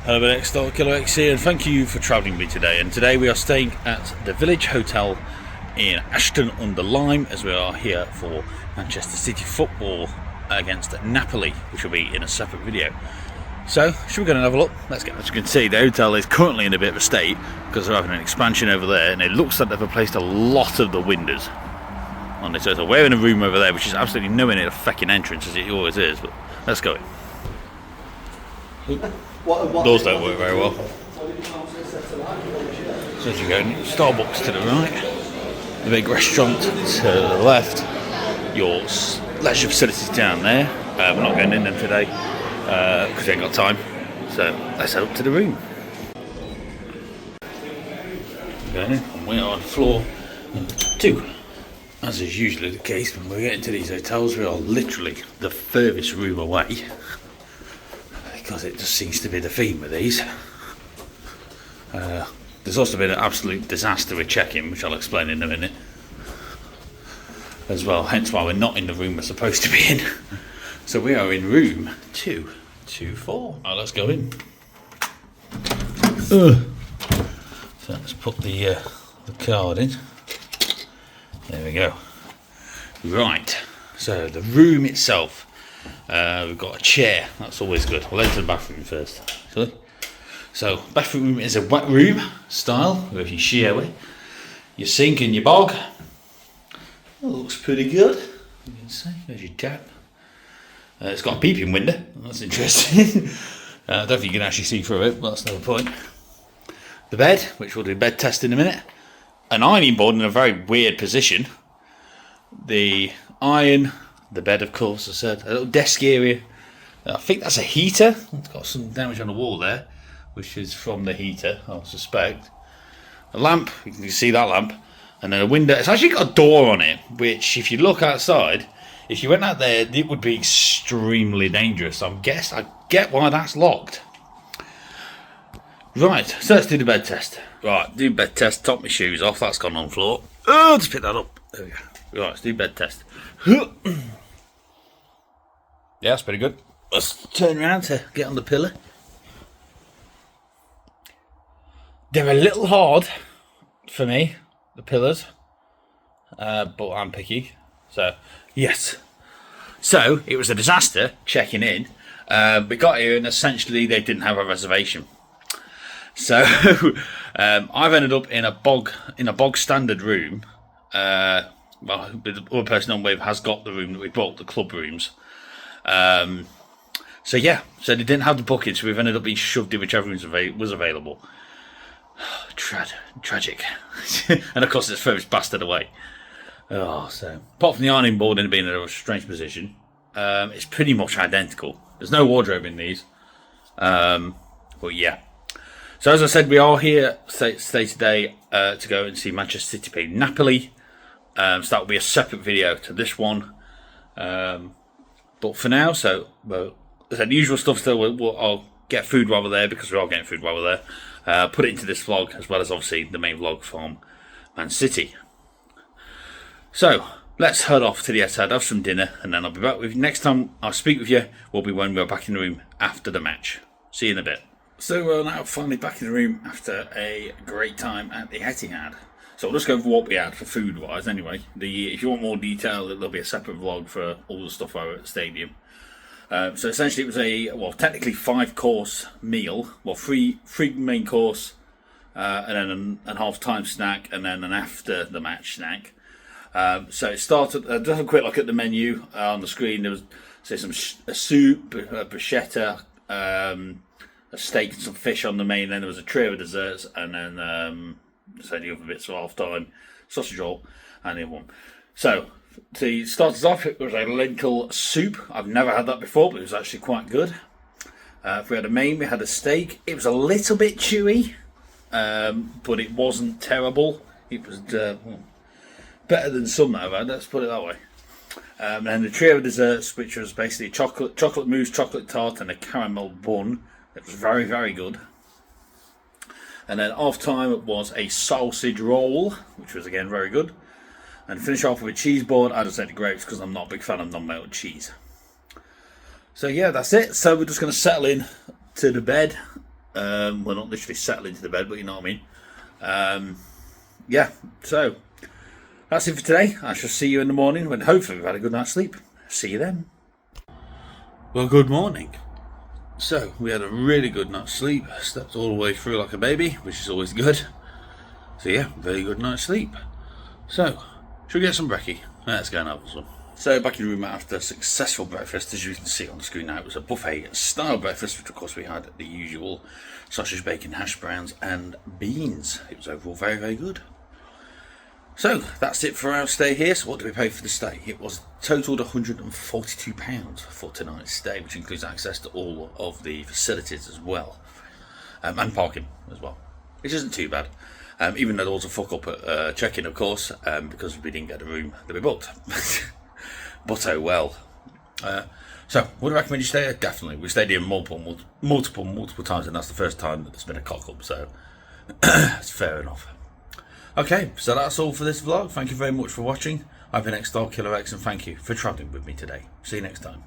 Hello, my next Star Killer X here, and thank you for travelling with me today. And today we are staying at the Village Hotel in Aston-Under-Lyme, as we are here for Manchester City football against Napoli, which will be in a separate video. So, should we go and have a look? Let's go. As you can see, the hotel is currently in a bit of a state because they're having an expansion over there, and it looks like they've replaced a lot of the windows on this hotel. We're in a room over there, which is absolutely nowhere near the fucking entrance as it always is. But let's go in. Doors don't work very well. So as you go, Starbucks to the right, the big restaurant to the left, your leisure facilities down there. We're not going in them today because we ain't got time. So let's head up to the room. Going in, and we are on floor number 2. As is usually the case when we get into these hotels, we are literally the furthest room away. Because it just seems to be the theme with these. There's also been an absolute disaster with check-in, which I'll explain in a minute as well, hence why we're not in the room we're supposed to be in. So we are in room 224. Right, let's go in. So let's put the card in. There we go. Right, so the room itself. We've got a chair, that's always good. We'll enter the bathroom first, actually. So, bathroom is a wet room style with your shower, your sink and your bog. That looks pretty good. You can see, there's your tap. It's got a peeping window, that's interesting. I don't think you can actually see through it, but that's no point. The bed, which we'll do bed test in a minute. An ironing board in a very weird position. The iron. The bed, of course, I said. A little desk area. I think that's a heater. It's got some damage on the wall there, which is from the heater, I suspect. A lamp, you can see that lamp. And then a window. It's actually got a door on it, which, if you look outside, if you went out there, it would be extremely dangerous. I get why that's locked. Right, so let's do the bed test. Right, do bed test. Top my shoes off. That's gone on the floor. Oh, just pick that up. There we go. Right, let's do bed test. Yeah, that's pretty good. Let's turn around to get on the pillow. They're a little hard for me, the pillows, but I'm picky. So, yes. So, it was a disaster checking in. We got here and essentially they didn't have a reservation. So, I've ended up in a bog standard room. Well, the other person I'm with has got the room that we bought, the club rooms. So yeah, so they didn't have the bucket, so we've ended up being shoved in whichever room was available. Tragic. And of course it's the furthest bastard away. Oh, so apart from the ironing board and being in a strange position, it's pretty much identical. There's no wardrobe in these. But yeah. So as I said, we are here today to go and see Manchester City play Napoli. So that will be a separate video to this one. But for now, so the usual stuff still, I'll get food while we're there because we are getting food while we're there. Put it into this vlog as well as obviously the main vlog from Man City. So let's head off to the Etihad, have some dinner, and then I'll be back with you. Next time I'll speak with you will be when we're back in the room after the match. See you in a bit. So we're now finally back in the room after a great time at the Etihad. So we'll just go over what we had for food wise anyway. If you want more detail, there'll be a separate vlog for all the stuff over at the stadium. So essentially it was technically 5-course meal. Well, three main course, and then a half-time snack, and then an after the match snack. So it started, just have a quick look at the menu on the screen. There was, say, a soup, a bruschetta, a steak and some fish on the main. Then there was a trio of desserts, and then so the other bits of half-time, sausage roll, and the other one. So, to start us off, it was a lentil soup. I've never had that before, but it was actually quite good. If we had a main, we had a steak. It was a little bit chewy, but it wasn't terrible. It was better than some that I've had, let's put it that way. And then the trio of desserts, which was basically chocolate mousse, chocolate tart, and a caramel bun. It was very, very good. And then half time was a sausage roll, which was again very good. And finish off with a cheese board. I just ate the grapes because I'm not a big fan of non-melted cheese. So yeah, that's it. So we're just going to settle in to the bed. Well, not literally settle into the bed, but you know what I mean. Yeah, so that's it for today. I shall see you in the morning when hopefully we've had a good night's sleep. See you then. Well, good morning. So, we had a really good night's sleep. Slept all the way through like a baby, which is always good. So yeah, very good night's sleep. So, should we get some brekkie? Let's go and have some. So, back in the room after a successful breakfast. As you can see on the screen now, it was a buffet style breakfast, which of course we had the usual sausage, bacon, hash browns and beans. It was overall very, very good. So, that's it for our stay here. So what did we pay for the stay? It was totaled £142 for tonight's stay, which includes access to all of the facilities as well. And parking as well, which isn't too bad. Even though there was a fuck up at check-in, of course, because we didn't get the room that we booked. But oh well. So, would I recommend you stay here? Definitely. We stayed here multiple times, and that's the first time that there's been a cock-up, so it's fair enough. Okay, so that's all for this vlog. Thank you very much for watching. I've been X-Star Killer X, and thank you for travelling with me today. See you next time.